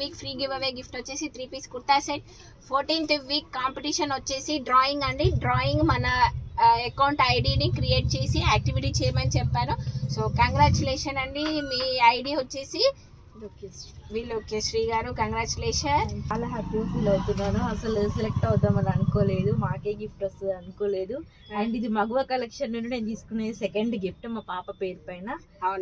Week free giveaway gift వచ్చేసి 3 piece kurta set. 14th week competition వచ్చేసి drawing అండి. Drawing మన అకౌంట్ ఐడిని క్రియేట్ చేసి యాక్టివిటీ చేయమని చెప్పాను. సో కంగ్రాచులేషన్ అండి. మీ ఐడి వచ్చేసి లోకేశ్రీ గారు, కంగ్రాచులేషన్. చాలా హ్యాపీగా ఫీల్ అవుతున్నాను. అసలు సెలెక్ట్ అవుతామని అనుకోలేదు, మాకే గిఫ్ట్ వస్తుంది అనుకోలేదు. అండ్ ఇది మగువ కలెక్షన్ నుండి నేను తీసుకునే సెకండ్ గిఫ్ట్ మా పాప పేరు పైన.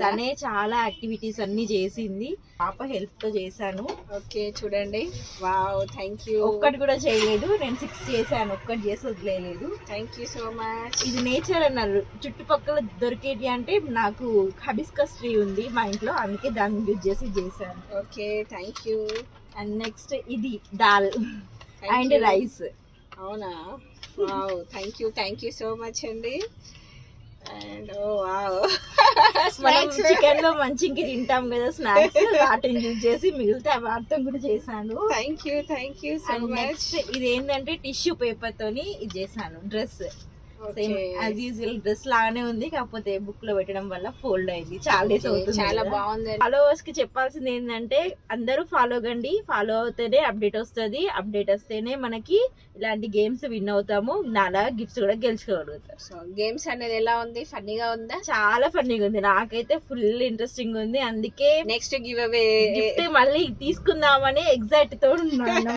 తనే చాలా యాక్టివిటీస్ అన్ని చేసింది, పాప హెల్ప్ తో చేశాను. ఓకే చూడండి, వావ్, థ్యాంక్ యూ. ఒక్కటి కూడా చేయలేదు, నేను 6 చేశాను, ఒక్కటి చేసి వదిలేదు. Thank you so much. ఇది నేచర్ అన్నారు, చుట్టుపక్కల దొరికేది అంటే నాకు హబిస్కస్ ట్రీ ఉంది మా ఇంట్లో, అందుకే దాన్ని యూజ్ చేసి చేశాను. Okay thank you. And next ఇది దాల్ అండ్ రైస్. అవునా, wow, thank you so much అండి. అండ్ ఓ వావ్, మనం చికెన్ లో మంచి ఇంక తింటాం కదా స్నాక్స్, వాటిని యూజ్ చేసి మిగిలితే వాటితో కూడా చేశాను. Thank you so much. Next ఇది ఏంటంటే టిష్యూ పేపర్ తోని ఇది చేశాను dress. Same as usual dress లాగానే ఉంది, కాకపోతే బుక్ లో పెట్టడం వల్ల ఫోల్డ్ అయింది. చాలా డేస్ అవుతుంది. చాలా బాగుంది. ఫాలోవర్స్ కి చెప్పాల్సింది ఏంటంటే అందరూ ఫాలో కండి, ఫాలో అవుతేనే అప్డేట్ వస్తుంది, అప్డేట్ వస్తేనే మనకి ఇలాంటి గేమ్స్ విన్ అవుతాము, నాలా గిఫ్ట్స్ కూడా గెలుచుకోగలుగుతాం. సో గేమ్స్ అనేది ఎలా ఉంది, ఫన్నీగా ఉందా? చాలా ఫన్నీగా ఉంది, నాకైతే ఫుల్ ఇంట్రెస్టింగ్ ఉంది. అందుకే నెక్స్ట్ గివ్ అవే గిఫ్ట్ మళ్ళీ తీసుకుందామని ఎగ్జైట్ తో ఉన్నాను.